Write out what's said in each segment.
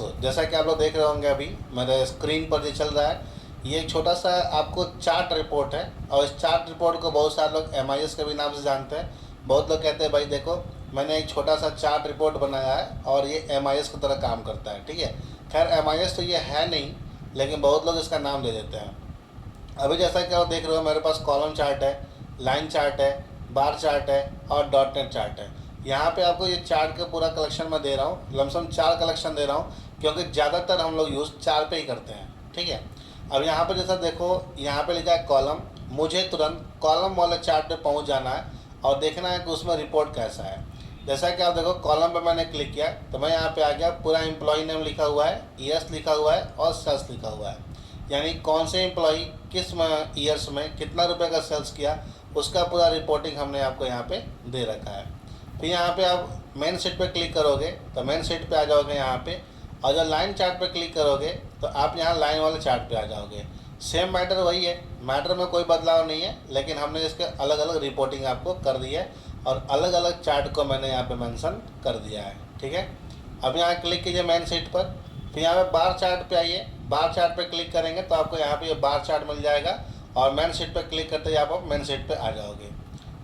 सो जैसा कि आप लोग देख रहे होंगे अभी मेरे स्क्रीन पर जो चल रहा है, ये एक छोटा सा आपको चार्ट रिपोर्ट है। और इस चार्ट रिपोर्ट को बहुत सारे लोग MIS के भी नाम से जानते हैं। बहुत लोग कहते हैं भाई देखो मैंने एक छोटा सा चार्ट रिपोर्ट बनाया है और ये MIS की तरह काम करता है। ठीक है, खैर MIS तो ये है नहीं, लेकिन बहुत लोग इसका नाम ले देते हैं। अभी जैसा कि आप देख रहे हो मेरे पास कॉलम चार्ट है, लाइन चार्ट है, बार चार्ट है और डॉट नेट चार्ट है। यहाँ पे आपको ये चार्ट का पूरा कलेक्शन मैं दे रहा हूँ, लमसम 4 कलेक्शन दे रहा हूँ, क्योंकि ज़्यादातर हम लोग यूज़ 4 पे ही करते हैं। ठीक है, अब यहाँ पे जैसा देखो यहाँ पे लिखा है कॉलम, मुझे तुरंत कॉलम वाले चार्ट पे पहुँच जाना है और देखना है कि उसमें रिपोर्ट कैसा है। जैसा कि आप देखो कॉलम पे मैंने क्लिक किया तो मैं यहाँ पे आ गया, पूरा एम्प्लॉय नेम लिखा हुआ है, ईयर्स लिखा हुआ है और सेल्स लिखा हुआ है, यानी कौन से एम्प्लॉय किस ईयर्स में कितना रुपए का सेल्स किया उसका पूरा रिपोर्टिंग हमने आपको यहाँ पे दे रखा है। फिर यहाँ पे आप मेन शीट पे क्लिक करोगे तो मेन शीट पे आ जाओगे यहाँ पे, और जब लाइन चार्ट पे क्लिक करोगे तो आप यहाँ लाइन वाले चार्ट पे आ जाओगे। सेम मैटर वही है, मैटर में कोई बदलाव नहीं है, लेकिन हमने इसके अलग अलग रिपोर्टिंग आपको कर दी है और अलग अलग चार्ट को मैंने यहाँ पे मेंशन कर दिया है। ठीक है, अब यहाँ क्लिक कीजिए मेन शीट पर, फिर यहाँ पे बार चार्ट पे आइए, बार चार्ट पे क्लिक करेंगे तो आपको यहाँ पे ये बार चार्ट मिल जाएगा और मेन शीट पे क्लिक करते ही आप मेन शीट पे आ जाओगे।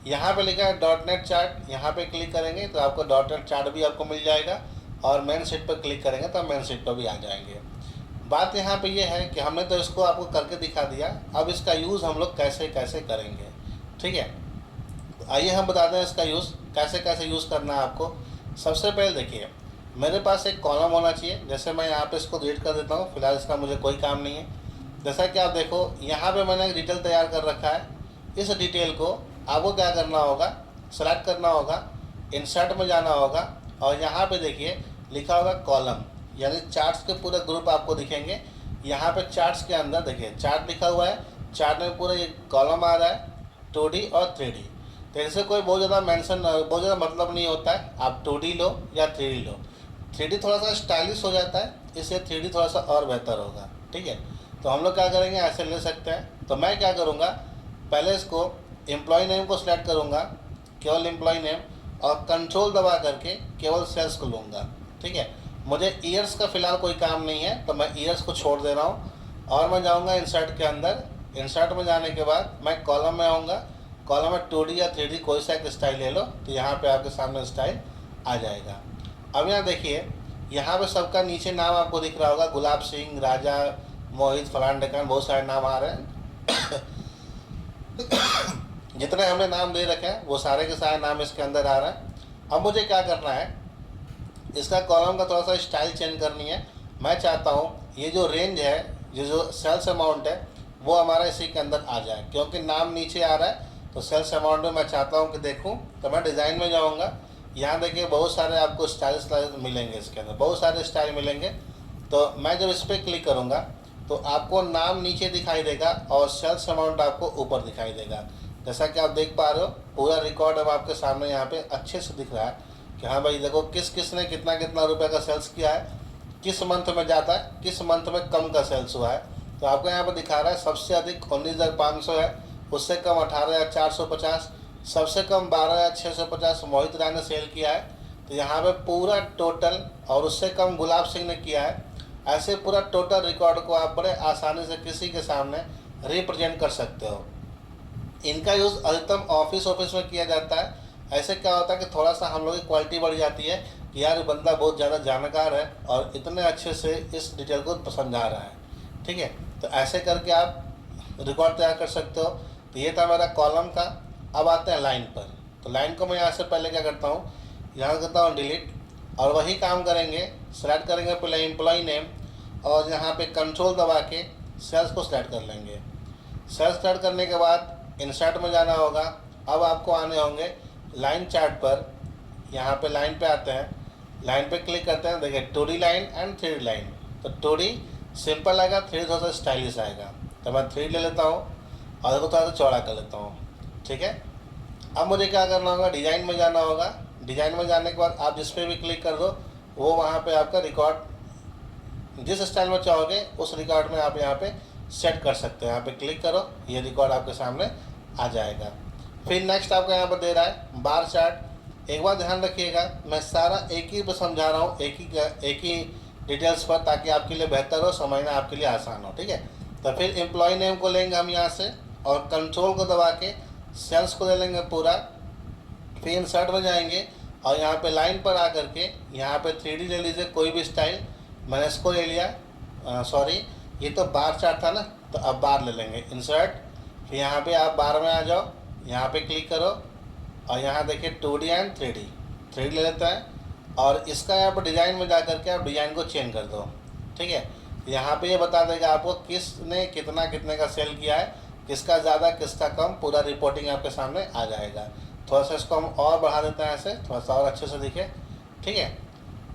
यहाँ पे लिखा है डॉट नेट चार्ट, यहाँ पे क्लिक करेंगे तो आपको डॉट नेट चार्ट भी आपको मिल जाएगा और मेन शीट पर क्लिक करेंगे तो मेन शीट पर भी आ जाएंगे। बात यहाँ पे ये है कि हमने तो इसको आपको करके दिखा दिया, अब इसका यूज़ हम लोग कैसे कैसे करेंगे। ठीक है, तो आइए हम बताते हैं इसका यूज़ कैसे कैसे यूज़ करना है आपको। सबसे पहले देखिए मेरे पास एक कॉलम होना चाहिए, जैसे मैं यहाँ पे इसको डिलीट कर देता हूँ, फिलहाल इसका मुझे कोई काम नहीं है। जैसा कि आप देखो यहाँ पे मैंने एक डिटेल तैयार कर रखा है, इस डिटेल को आपको क्या करना होगा, सेलेक्ट करना होगा, इंसर्ट में जाना होगा और यहाँ पे देखिए लिखा होगा कॉलम, यानी चार्ट्स के पूरे ग्रुप आपको दिखेंगे। यहाँ पे चार्ट्स के अंदर देखिए चार्ट लिखा हुआ है, चार्ट में पूरा ये कॉलम आ रहा है 2D और 3D। तो इससे कोई बहुत ज़्यादा मेंशन बहुत ज़्यादा मतलब नहीं होता है, आप 2D लो या 3D लो। 3D थोड़ा सा स्टाइलिश हो जाता है, इससे 3D थोड़ा सा और बेहतर होगा। ठीक है, तो हम लोग क्या करेंगे ऐसे ले सकते हैं। तो मैं क्या करूँगा, पहले इसको एम्प्लॉय नेम को सिलेक्ट करूँगा, केवल एम्प्लॉय नेम, और कंट्रोल दबा करके केवल सेल्स को लूँगा। ठीक है, मुझे ईयर्स का फ़िलहाल कोई काम नहीं है तो मैं ईयर्स को छोड़ दे रहा हूँ और मैं जाऊँगा इंसर्ट के अंदर। इंसर्ट में जाने के बाद मैं कॉलम में आऊँगा, कॉलम में 2D या 3D कोई सा एक स्टाइल ले लो तो यहाँ पे आपके सामने स्टाइल आ जाएगा। अब यहाँ देखिए यहाँ पे सबका नीचे नाम आपको दिख रहा होगा, गुलाब सिंह, राजा, मोहित, फलान ढकान, बहुत सारे नाम आ रहे हैं। जितने हमने नाम दे रखे हैं वो सारे के सारे नाम इसके अंदर आ रहे हैं। अब मुझे क्या करना है, इसका कॉलम का थोड़ा सा स्टाइल चेंज करनी है। मैं चाहता हूँ ये जो रेंज है, ये जो सेल्स अमाउंट है वो हमारा इसी के अंदर आ जाए, क्योंकि नाम नीचे आ रहा है तो सेल्स अमाउंट में मैं चाहता हूँ कि देखूँ। तो मैं डिज़ाइन में जाऊँगा, यहाँ देखिए बहुत सारे आपको स्टाइल मिलेंगे, इसके अंदर बहुत सारे स्टाइल मिलेंगे। तो मैं जब इस पर क्लिक करूँगा तो आपको नाम नीचे दिखाई देगा और सेल्स अमाउंट आपको ऊपर दिखाई देगा। जैसा कि आप देख पा रहे हो पूरा रिकॉर्ड अब आपके सामने यहाँ पे अच्छे से दिख रहा है कि हाँ भाई देखो किस किस ने कितना कितना रुपए का सेल्स किया है, किस मंथ में जाता है, किस मंथ में कम का सेल्स हुआ है। तो आपको यहाँ पर दिखा रहा है सबसे अधिक 19,500 है, उससे कम 18,450, सबसे कम 12,650 मोहित राय ने सेल किया है। तो यहाँ पे पूरा टोटल, और उससे कम गुलाब सिंह ने किया है। ऐसे पूरा टोटल रिकॉर्ड को आप बड़े आसानी से किसी के सामने रिप्रेजेंट कर सकते हो। इनका यूज़ अधिकतम ऑफिस में किया जाता है। ऐसे क्या होता है कि थोड़ा सा हम लोग की क्वालिटी बढ़ जाती है कि यार बंदा बहुत ज़्यादा जानकार है और इतने अच्छे से इस डिटेल को समझा रहा है। ठीक है, तो ऐसे करके आप रिकॉर्ड तैयार कर सकते हो। तो ये था मेरा कॉलम का। अब आते हैं लाइन पर। तो लाइन को मैं यहाँ से पहले क्या करता हूँ, यहाँ करता हूँ डिलीट, और वही काम करेंगे, सेलेक्ट करेंगे पहले एम्प्लॉय नेम और यहाँ पे कंट्रोल दबा के सेल्स को सेलेक्ट कर लेंगे। सेल्स सेलेक्ट करने के बाद इंसर्ट में जाना होगा। अब आपको आने होंगे लाइन चार्ट पर, यहाँ पे लाइन पे आते हैं, लाइन पे क्लिक करते हैं, देखिए 2D line and 3D line. तो 2D सिंपल आएगा, 3D थोड़ा सा स्टाइलिश आएगा। तो मैं 3D ले लेता हूँ और इसको थोड़ा सा चौड़ा कर लेता हूँ। ठीक है, अब मुझे क्या करना होगा, डिज़ाइन में जाना होगा। डिज़ाइन में जाने के बाद आप जिस पर भी क्लिक कर दो वो वहाँ पे आपका रिकॉर्ड जिस स्टाइल में चाहोगे उस रिकॉर्ड में आप यहाँ पे सेट कर सकते हो। यहाँ पे क्लिक करो, ये रिकॉर्ड आपके सामने आ जाएगा। फिर नेक्स्ट आपको यहाँ पर दे रहा है बार चार्ट। एक बार ध्यान रखिएगा, मैं सारा एक ही पर समझा रहा हूँ, एक ही डिटेल्स पर, ताकि आपके लिए बेहतर हो, समझना आपके लिए आसान हो। ठीक है, तो फिर एम्प्लॉय नेम को लेंगे हम यहाँ से और कंट्रोल को दबा के सेल्स को ले लेंगे पूरा। फिर इंसर्ट में जाएंगे और यहाँ पे लाइन पर आकर के यहाँ पे 3D ले लीजिए, कोई भी स्टाइल। मैंने इसको ले लिया, सॉरी ये तो बार चार्ट था ना, तो अब बार ले लेंगे, इंसर्ट। फिर यहाँ पे आप बार में आ जाओ, यहाँ पे क्लिक करो और यहाँ देखिए 2D एंड 3D, 3D ले लेते हैं और इसका यहाँ पर डिज़ाइन में जा करके आप डिज़ाइन को चेंज कर दो। ठीक है, यहाँ पे ये बता देगा आपको किसने कितना कितने का सेल किया है, किसका ज़्यादा किसका कम, पूरा रिपोर्टिंग आपके सामने आ जाएगा। थोड़ा सा इसको हम और बढ़ा देते हैं ऐसे, थोड़ा सा और अच्छे से दिखे। ठीक है,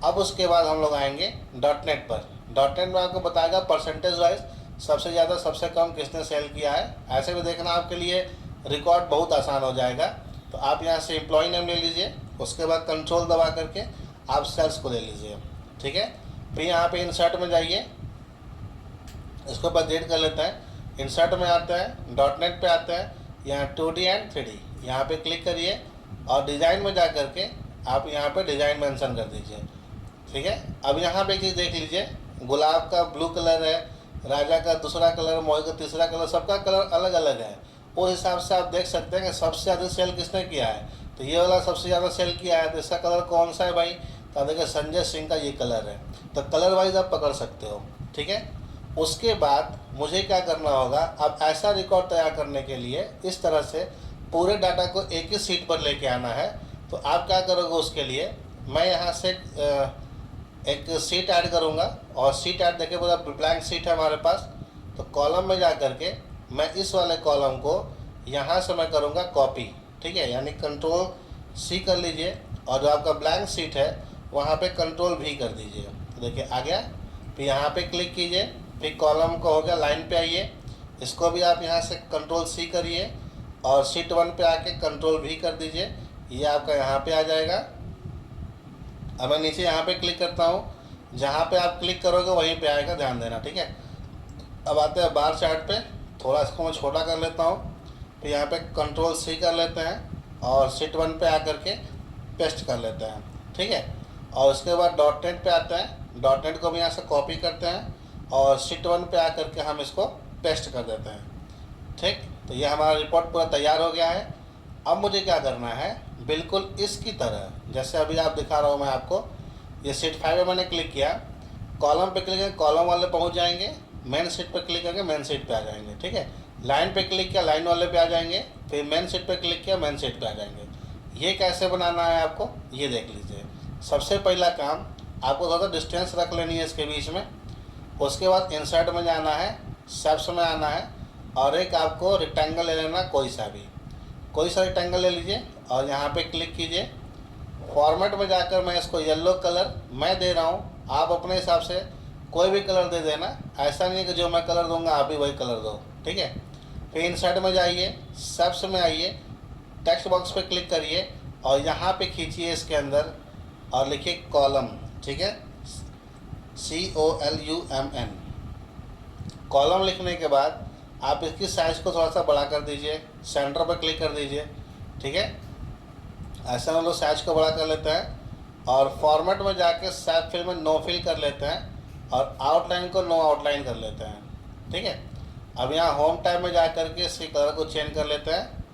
अब उसके बाद हम लोग आएंगे डॉट नेट पर। डॉट नेट में आपको बताएगा परसेंटेज वाइज सबसे ज़्यादा सबसे कम किसने सेल किया है। ऐसे भी देखना आपके लिए रिकॉर्ड बहुत आसान हो जाएगा। तो आप यहाँ से एम्प्लॉय नेम ले लीजिए, उसके बाद कंट्रोल दबा करके आप सेल्स को ले लीजिए। ठीक है, फिर यहाँ पे इंसर्ट में जाइए, इसको ऊपर जेड कर लेते हैं, इंसर्ट में आते हैं, डॉट नेट पर आते हैं, यहाँ 2D एंड 3D यहाँ पे क्लिक करिए और डिज़ाइन में जा करके आप यहाँ पे डिज़ाइन मेंशन कर दीजिए। ठीक है, अब यहाँ पे चीज़ देख लीजिए, गुलाब का ब्लू कलर है, राजा का दूसरा कलर, मोही का तीसरा कलर, सबका कलर अलग अलग है। उस हिसाब से आप देख सकते हैं कि सबसे ज़्यादा सेल किसने किया है। तो ये वाला सबसे ज़्यादा सेल किया है, तो इसका कलर कौन सा है भाई, तो देखिए संजय सिंह का ये कलर है। तो कलर वाइज आप पकड़ सकते हो। ठीक है, उसके बाद मुझे क्या करना होगा, अब ऐसा रिकॉर्ड तैयार करने के लिए इस तरह से पूरे डाटा को एक ही सीट पर लेके आना है। तो आप क्या करोगे, उसके लिए मैं यहाँ से एक सीट ऐड करूँगा और सीट ऐड देखिए पूरा ब्लैंक सीट है हमारे पास। तो कॉलम में जा करके मैं इस वाले कॉलम को यहाँ से मैं करूँगा कॉपी। ठीक है, यानी कंट्रोल C कर लीजिए और जो आपका ब्लैंक सीट है वहाँ पे कंट्रोल V कर दीजिए। तो देखिए आ गया, फिर यहाँ पे क्लिक कीजिए, फिर कॉलम को हो गया, लाइन पे आइए, इसको भी आप यहाँ से कंट्रोल C करिए और शीट 1 पे आके कंट्रोल V कर दीजिए, ये आपका यहाँ पे आ जाएगा। अब मैं नीचे यहाँ पे क्लिक करता हूँ, जहाँ पे आप क्लिक करोगे वहीं पे आएगा, ध्यान देना। ठीक है, अब आते हैं बार चार्ट पे, थोड़ा इसको मैं छोटा कर लेता हूँ, फिर यहाँ पे कंट्रोल C कर लेते हैं और शीट 1 पे आकर के पेस्ट कर लेते हैं। ठीक है, और उसके बाद डॉट नेट पे आते हैं, डॉट नेट को भी यहाँ से कॉपी करते हैं और शीट 1 पे आकर के हम इसको पेस्ट कर देते हैं। ठीक, तो ये हमारा रिपोर्ट पूरा तैयार हो गया है। अब मुझे क्या करना है, बिल्कुल इसकी तरह जैसे अभी आप दिखा रहा हूँ मैं आपको, ये शीट 5 में मैंने क्लिक किया, कॉलम पे क्लिक करके कॉलम वाले पहुँच जाएंगे, मेन शीट पे क्लिक करके मेन शीट पे आ जाएंगे। ठीक है, लाइन पे क्लिक किया लाइन वाले पे आ जाएंगे, फिर मेन शीट पे क्लिक किया मेन शीट पे आ जाएंगे। ये कैसे बनाना है आपको, ये देख लीजिए। सबसे पहला काम आपको थोड़ा डिस्टेंस रख लेनी है इसके बीच में, उसके बाद इंसर्ट में जाना है, सेप्स में आना है और एक आपको रेक्टेंगल ले लेना, कोई सा रेक्टेंगल ले लीजिए और यहाँ पे क्लिक कीजिए। फॉर्मेट में जाकर मैं इसको येलो कलर मैं दे रहा हूँ, आप अपने हिसाब से कोई भी कलर दे देना, ऐसा नहीं है कि जो मैं कलर दूंगा आप भी वही कलर दो। ठीक है, फिर इंसर्ट में जाइए, सेप्स में आइए, टेक्स्ट बॉक्स पे क्लिक करिए और यहाँ पे खींचिए इसके अंदर और लिखिए कॉलम। ठीक है, COLUMN। कॉलम लिखने के बाद आप इसकी साइज़ को थोड़ा सा बड़ा कर दीजिए, सेंटर पर क्लिक कर दीजिए। ठीक है, ऐसा हम लोग साइज को बड़ा कर लेते हैं और फॉर्मेट में जाके सेप फिल में नो फिल कर लेते हैं और आउटलाइन को नो आउटलाइन कर लेते हैं। ठीक है, अब यहाँ होम टैब में जा करके इसके कलर को चेंज कर लेते हैं,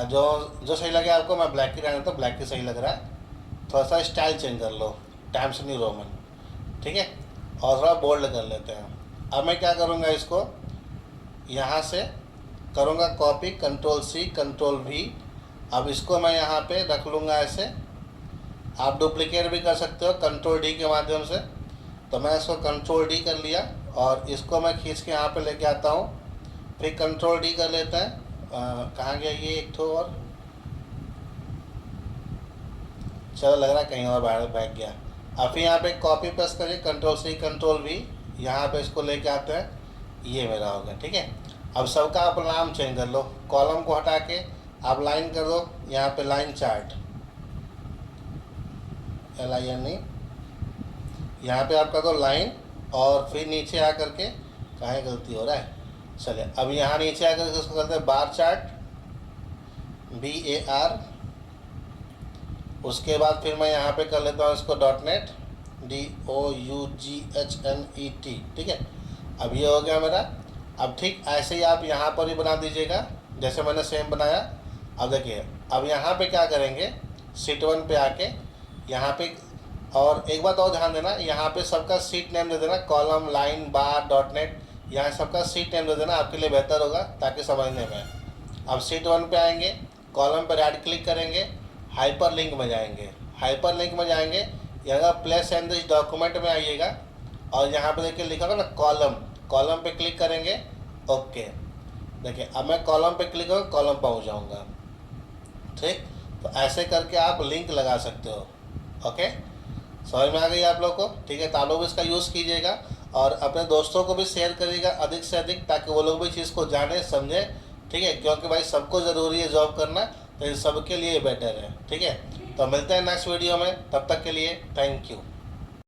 जो सही लगे आपको। मैं ब्लैक ही रहने तो ब्लैक ही सही लग रहा है, थोड़ा सा स्टाइल चेंज कर लो, टाइम्स न्यू रोमन। ठीक है, और थोड़ा बोल्ड कर लेते हैं। अब मैं क्या करूँगा, इसको यहाँ से करूँगा copy, control C control V। अब इसको मैं यहाँ पे रख लूँगा ऐसे, आप डुप्लीकेट भी कर सकते हो कंट्रोल D के माध्यम से। तो मैं इसको कंट्रोल D कर लिया और इसको मैं खींच के यहाँ पे लेके आता हूँ, फिर कंट्रोल D कर लेते हैं। कहाँ गया ये एक ठो, और चलो लग रहा है कहीं और बाहर बैठ गया। अब फिर यहाँ पे कॉपी पेस्ट करिए, कंट्रोल C कंट्रोल V, यहाँ पे इसको लेके आते हैं, ये मेरा हो गया। ठीक है, अब सबका आप नाम चेंज कर लो, कॉलम को हटा के आप लाइन कर दो, यहाँ पे लाइन चार्ट LINE, यहाँ पे आप कर दो लाइन और फिर नीचे आकर के, कहाँ गलती हो रहा है, चलिए अब यहाँ नीचे आकर के इसको करते हैं बार चार्ट BAR। उसके बाद फिर मैं यहाँ पे कर लेता हूँ इसको डॉट नेट DOUGHNET, ठीक है। अब ये हो गया मेरा। अब ठीक ऐसे ही आप यहाँ पर भी बना दीजिएगा जैसे मैंने सेम बनाया। अब देखिए, अब यहाँ पे क्या करेंगे, शीट 1 पे आके यहाँ पे, और एक बात और ध्यान देना, यहाँ पे सबका सीट नेम दे देना, कॉलम, लाइन, बार, डॉट नेट, यहाँ सबका सीट नेम दे देना, आपके लिए बेहतर होगा ताकि समझने में। अब शीट 1 पे आएंगे, कॉलम पर राइट क्लिक करेंगे, हाइपर लिंक में जाएंगे। हाइपर लिंक में जाएंगे, यहाँ प्लेस एंड दिस डॉक्यूमेंट में आइएगा और यहाँ पे देखिए लिखा होगा ना कॉलम, कॉलम पे क्लिक करेंगे। ओके, देखिए अब मैं कॉलम पे क्लिक करूँ, कॉलम पहुँच जाऊँगा। ठीक, तो ऐसे करके आप लिंक लगा सकते हो। ओके, समझ में आ गई आप लोग को? ठीक है, तो आप लोग भी इसका यूज़ कीजिएगा और अपने दोस्तों को भी शेयर करिएगा अधिक से अधिक, ताकि वो लोग भी चीज़ को जाने समझें। ठीक है, क्योंकि भाई सबको ज़रूरी है जॉब करना, तो ये सबके लिए बेटर है। ठीक है, तो मिलते हैं नेक्स्ट वीडियो में, तब तक के लिए थैंक यू।